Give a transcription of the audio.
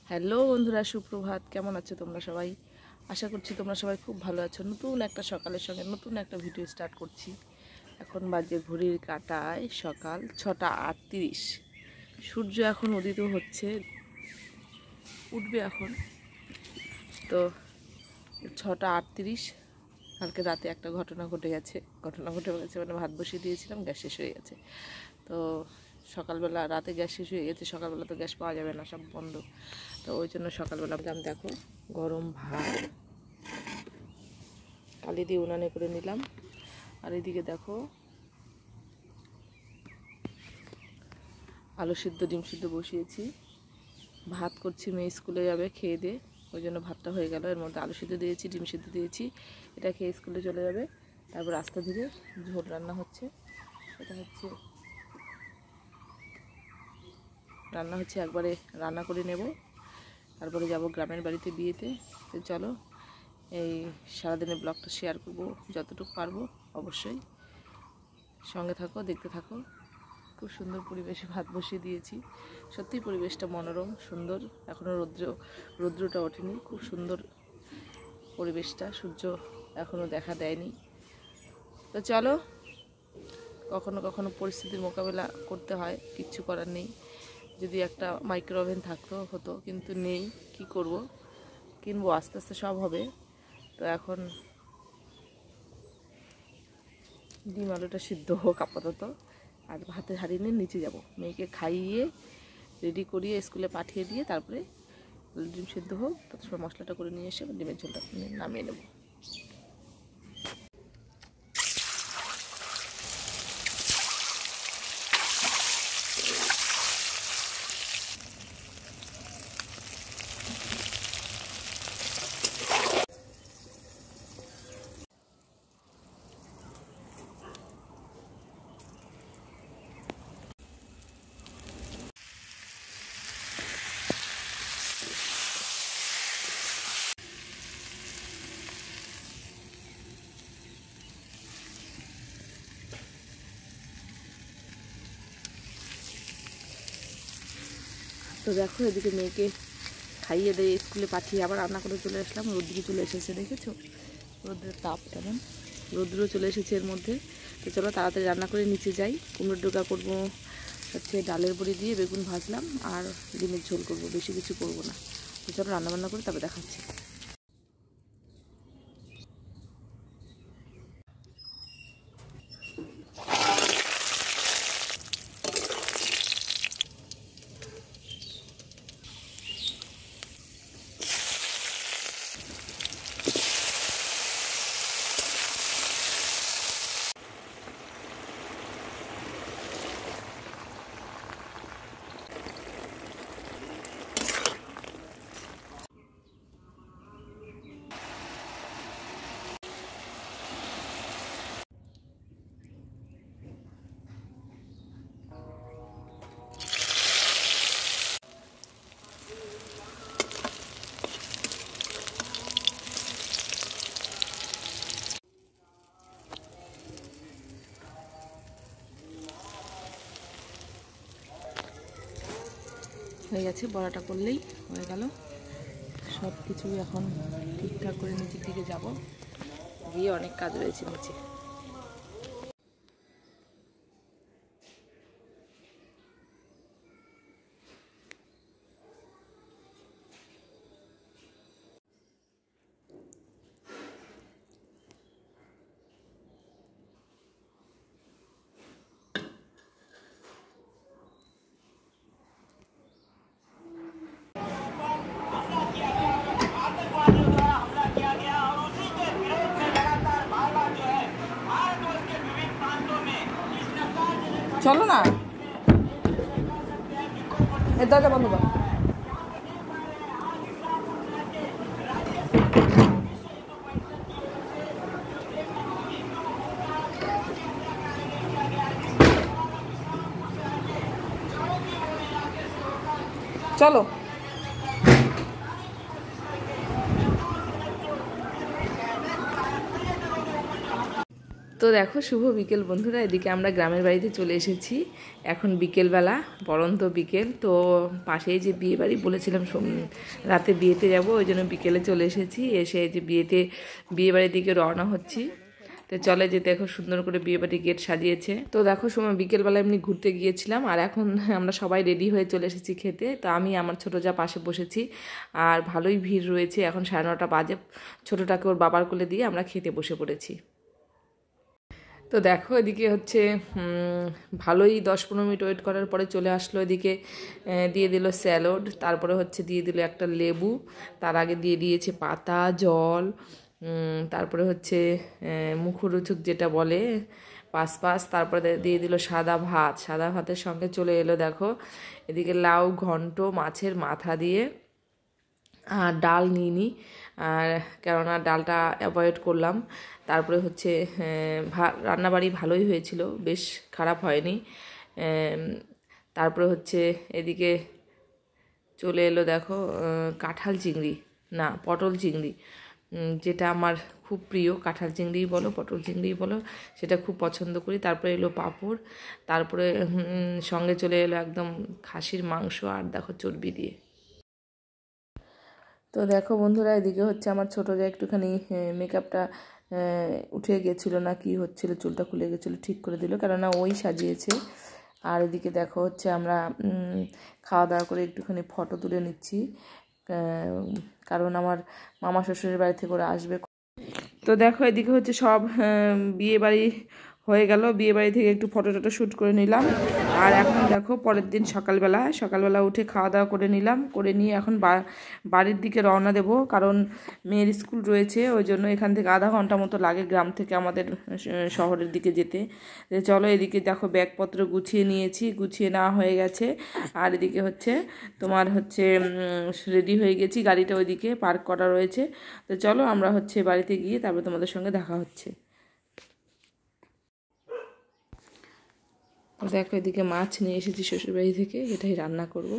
Hello বন্ধুরা, সুপ্রভাত। কেমন আছো তোমরা সবাই? আশা করছি তোমরা সবাই খুব ভালো আছো। নতুন একটা সকালের সঙ্গে নতুন একটা ভিডিও স্টার্ট করছি। এখন বাজে ঘড়ির কাঁটায় সকাল 6:38। সূর্য এখন উদিত হচ্ছে, উঠবে এখন। তো 6:38। কালকে রাতে একটা ঘটনা ঘটে গেছে মানে ভাত বসিয়ে দিয়েছিলাম, গ্যাস শেষ হয়ে গেছে। তো সকালবেলা, রাতে গ্যাস শেষ হয়ে গেছে, সকালবেলা তো গ্যাস পাওয়া যাবে না, সব বন্ধ। তো ওই জন্য সকালবেলা দেখো গরম ভাত কালি দিয়ে উনানে করে নিলাম। আর এদিকে দেখো আলু সিদ্ধ ডিম সিদ্ধ বসিয়েছি। ভাত করছি, মেয়ে স্কুলে যাবে খেয়ে দিয়ে, ওই জন্য ভাতটা হয়ে গেল। এর মধ্যে আলু সিদ্ধ দিয়েছি, ডিম সিদ্ধ দিয়েছি, এটা খেয়ে স্কুলে চলে যাবে। তারপর আস্তে ধীরে ঝোল রান্না হচ্ছে। এটা রান্না হচ্ছে, একবারে রান্না করে নেব। তারপরে যাব গ্রামের বাড়িতে, বিয়েতে। তো চলো, এই সারাদিনের ব্লগটা শেয়ার করব যতটুকু পারবো। অবশ্যই সঙ্গে থাকো, দেখতে থাকো। খুব সুন্দর পরিবেশে ভাত বসিয়ে দিয়েছি। সত্যি পরিবেশটা মনোরম, সুন্দর। এখনও রৌদ্রটা ওঠেনি, খুব সুন্দর পরিবেশটা। সূর্য এখনও দেখা দেয়নি। তো চলো, কখনো কখনো পরিস্থিতির মোকাবেলা করতে হয়, কিচ্ছু করার নেই। যদি একটা মাইক্রো ওভেন থাকতো হতো, কিন্তু নেই, কি করব, কিনবো, আস্তে আস্তে সব হবে। তো এখন ডিম আলুটা সিদ্ধ হোক আপাতত, আর ভাতের হাঁড়ি নিয়ে নিচে যাব। মেয়েকে খাইয়ে রেডি করিয়ে স্কুলে পাঠিয়ে দিয়ে তারপরে ডিম সিদ্ধ হোক, তত সময় মশলাটা করে নিয়ে এসে ডিমের ঝোলটা নামিয়ে নেব। তো দেখো, এদিকে মেয়েকে খাইয়ে দিয়ে স্কুলে পাঠিয়ে আবার রান্না করে চলে আসলাম। রোদ্রু চলে এসেছে, দেখেছো রোদ্রের তাপ কেমন, রোদ্রু চলে এসেছে এর মধ্যে। তো চলো তাড়াতাড়ি রান্না করে নিচে যাই। কুমড়োর ডোকা করবো হচ্ছে ডালের বড়ি দিয়ে, বেগুন ভাজলাম, আর ডিমের ঝোল করবো, বেশি কিছু করবো না। তো চলো রান্নাবান্না করে তারপরে দেখাচ্ছি। হয়ে গেছে, বড়াটা করলেই হয়ে গেল। সব কিছু এখন ঠিকঠাক করে নিচের দিকে যাব, গিয়ে অনেক কাজ রয়েছে নিচে। চলো না, এর দরজা বন্ধ করো। চলো, তো তো দেখো শুভ বিকেল বন্ধুরা, এদিকে আমরা গ্রামের বাড়িতে চলে এসেছি। এখন বিকেলবেলা, পরন্ত বিকেল। তো পাশেই যে বিয়ে বাড়ি বলেছিলাম রাতে বিয়েতে যাব, ওই জন্য বিকেলে চলে এসেছি। এসে যে বিয়ে বাড়ির দিকে রওনা হচ্ছি। তো চলে যে দেখো সুন্দর করে বিয়ে বাড়ির গেট সাজিয়েছে। তো দেখো সময় বিকেলবেলা এমনি ঘুরতে গিয়েছিলাম, আর এখন আমরা সবাই রেডি হয়ে চলে এসেছি খেতে। তো আমি আমার ছোটো যা পাশে বসেছি, আর ভালোই ভিড় রয়েছে। এখন 9:30 বাজে। ছোটোটাকে ওর বাবার কোলে দিয়ে আমরা খেতে বসে পড়েছি। তো দেখো এদিকে হচ্ছে ভালোই 10-15 মিনিট ওয়েট করার পরে চলে আসলো। এদিকে দিয়ে দিল স্যালাড, তারপরে হচ্ছে দিয়ে দিল একটা লেবু, তার আগে দিয়ে দিয়েছে পাতা, জল, তারপরে হচ্ছে মুখরোচক যেটা বলে পাঁচ, তারপরে দিয়ে দিল সাদা ভাত। সাদা ভাতের সঙ্গে চলে এলো দেখো এদিকে লাউ ঘন্ট মাছের মাথা দিয়ে। আর ডাল নিইনি, আর কেননা ডালটা অ্যাভয়েড করলাম। তারপরে হচ্ছে রান্নাবাড়ি ভালোই হয়েছিল, বেশ খারাপ হয়নি। তারপরে হচ্ছে এদিকে চলে এলো দেখো কাঁঠাল চিংড়ি, না পটল চিংড়ি, যেটা আমার খুব প্রিয়। কাঁঠাল চিংড়িই বলো পটল চিংড়িই বলো, সেটা খুব পছন্দ করি। তারপরে এলো পাঁপড়, তারপরে সঙ্গে চলে এলো একদম খাসির মাংস, আর দেখো চর্বি দিয়ে। তো দেখো বন্ধুরা এদিকে হচ্ছে আমার ছোটো যা একটুখানি মেকআপটা উঠে গেছিলো না কি হচ্ছিলো, চুলটা খুলে গেছিলো, ঠিক করে দিল, কেননা ওই সাজিয়েছে। আর এদিকে দেখো হচ্ছে আমরা খাওয়া দাওয়া করে একটুখানি ফটো তুলে নিচ্ছি, কারণ আমার মামা শ্বশুরের বাড়ি থেকে ওরা আসবে। তো দেখো এদিকে হচ্ছে সব বিয়ে বাড়ি হয়ে গেল, বিয়ে বাড়ি থেকে একটু ফটো টটো শ্যুট করে নিলাম। আর এখন দেখো পরের দিন সকালবেলা উঠে খাওয়া দাওয়া করে নিলাম, করে নিয়ে এখন বাড়ির দিকে রওনা দেব, কারণ মেয়ের স্কুল রয়েছে। ওই জন্য এখান থেকে আধা ঘন্টা মতো লাগে গ্রাম থেকে আমাদের শহরের দিকে যেতে। চলো এদিকে দেখো ব্যাগপত্র গুছিয়ে নিয়েছি, গুছিয়ে নেওয়া হয়ে গেছে। আর এদিকে হচ্ছে তোমার হচ্ছে রেডি হয়ে গেছি, গাড়িটা ওইদিকে পার্ক করা রয়েছে। তো চলো আমরা হচ্ছে বাড়িতে গিয়ে তারপর তোমাদের সঙ্গে দেখা হচ্ছে। দেখো এদিকে মাছ নিয়ে এসেছি শ্বশুরবাড়ি থেকে, এটাই রান্না করব।